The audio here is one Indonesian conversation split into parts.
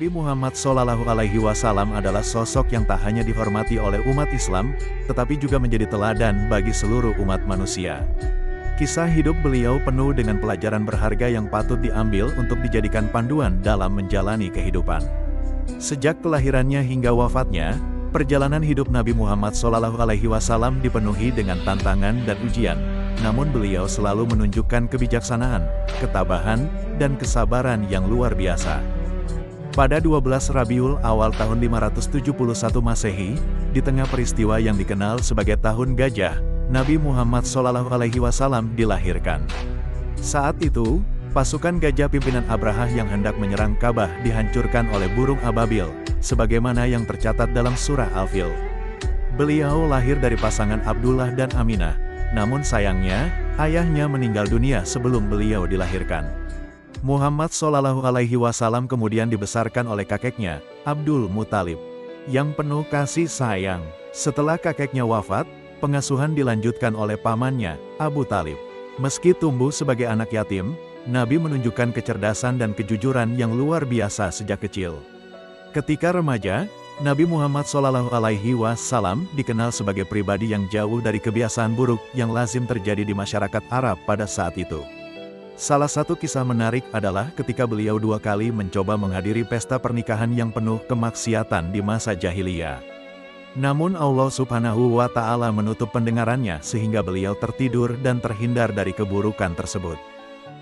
Nabi Muhammad SAW adalah sosok yang tak hanya dihormati oleh umat Islam, tetapi juga menjadi teladan bagi seluruh umat manusia. Kisah hidup beliau penuh dengan pelajaran berharga yang patut diambil untuk dijadikan panduan dalam menjalani kehidupan. Sejak kelahirannya hingga wafatnya, perjalanan hidup Nabi Muhammad SAW dipenuhi dengan tantangan dan ujian. Namun beliau selalu menunjukkan kebijaksanaan, ketabahan, dan kesabaran yang luar biasa. Pada 12 Rabiul Awal tahun 571 Masehi, di tengah peristiwa yang dikenal sebagai Tahun Gajah, Nabi Muhammad SAW dilahirkan. Saat itu, pasukan gajah pimpinan Abraha yang hendak menyerang Ka'bah dihancurkan oleh burung ababil, sebagaimana yang tercatat dalam surah Al-Fil. Beliau lahir dari pasangan Abdullah dan Aminah, namun sayangnya, ayahnya meninggal dunia sebelum beliau dilahirkan. Muhammad SAW kemudian dibesarkan oleh kakeknya, Abdul Muthalib, yang penuh kasih sayang. Setelah kakeknya wafat, pengasuhan dilanjutkan oleh pamannya, Abu Thalib. Meski tumbuh sebagai anak yatim, Nabi menunjukkan kecerdasan dan kejujuran yang luar biasa sejak kecil. Ketika remaja, Nabi Muhammad SAW dikenal sebagai pribadi yang jauh dari kebiasaan buruk yang lazim terjadi di masyarakat Arab pada saat itu. Salah satu kisah menarik adalah ketika beliau 2 kali mencoba menghadiri pesta pernikahan yang penuh kemaksiatan di masa jahiliyah. Namun Allah Subhanahu wa Ta'ala menutup pendengarannya sehingga beliau tertidur dan terhindar dari keburukan tersebut.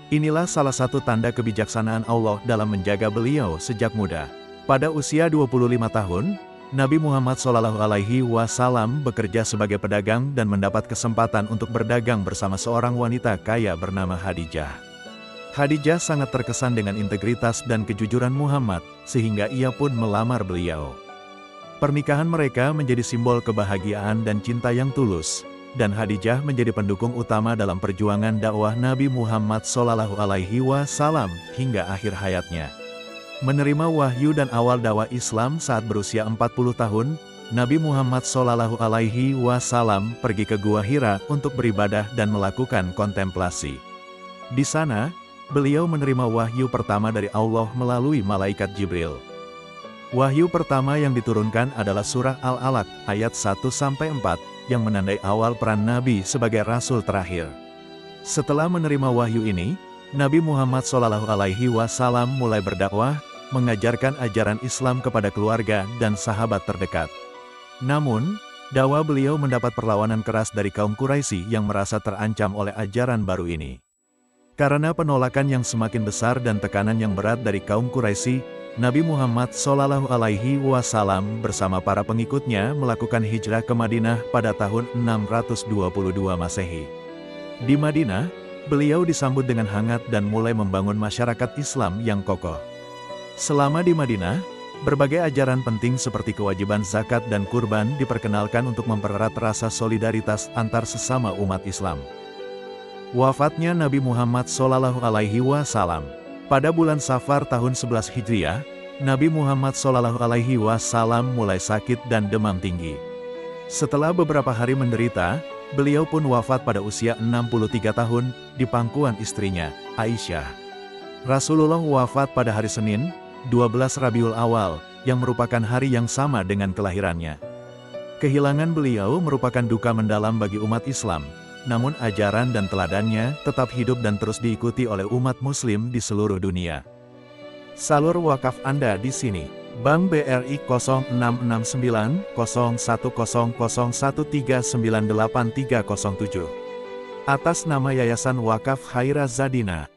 Inilah salah satu tanda kebijaksanaan Allah dalam menjaga beliau sejak muda. Pada usia 25 tahun, Nabi Muhammad SAW bekerja sebagai pedagang dan mendapat kesempatan untuk berdagang bersama seorang wanita kaya bernama Khadijah. Khadijah sangat terkesan dengan integritas dan kejujuran Muhammad, sehingga ia pun melamar beliau. Pernikahan mereka menjadi simbol kebahagiaan dan cinta yang tulus, dan Khadijah menjadi pendukung utama dalam perjuangan dakwah Nabi Muhammad SAW hingga akhir hayatnya. Menerima wahyu dan awal dakwah Islam saat berusia 40 tahun, Nabi Muhammad SAW pergi ke Gua Hira untuk beribadah dan melakukan kontemplasi. Di sana, beliau menerima wahyu pertama dari Allah melalui malaikat Jibril. Wahyu pertama yang diturunkan adalah surah Al-Alaq ayat 1-4 yang menandai awal peran Nabi sebagai Rasul terakhir. Setelah menerima wahyu ini, Nabi Muhammad SAW mulai berdakwah, mengajarkan ajaran Islam kepada keluarga dan sahabat terdekat. Namun, dakwah beliau mendapat perlawanan keras dari kaum Quraisy yang merasa terancam oleh ajaran baru ini. Karena penolakan yang semakin besar dan tekanan yang berat dari kaum Quraisy, Nabi Muhammad SAW bersama para pengikutnya melakukan hijrah ke Madinah pada tahun 622 Masehi. Di Madinah, beliau disambut dengan hangat dan mulai membangun masyarakat Islam yang kokoh. Selama di Madinah, berbagai ajaran penting seperti kewajiban zakat dan kurban diperkenalkan untuk mempererat rasa solidaritas antar sesama umat Islam. Wafatnya Nabi Muhammad SAW. Pada bulan Safar tahun 11 Hijriah, Nabi Muhammad SAW mulai sakit dan demam tinggi. Setelah beberapa hari menderita, beliau pun wafat pada usia 63 tahun, di pangkuan istrinya, Aisyah. Rasulullah wafat pada hari Senin, 12 Rabiul Awal, yang merupakan hari yang sama dengan kelahirannya. Kehilangan beliau merupakan duka mendalam bagi umat Islam, namun ajaran dan teladannya tetap hidup dan terus diikuti oleh umat Muslim di seluruh dunia. Salur wakaf Anda di sini. Bank BRI 06690100139837. Atas nama Yayasan Wakaf Khaira Zadina.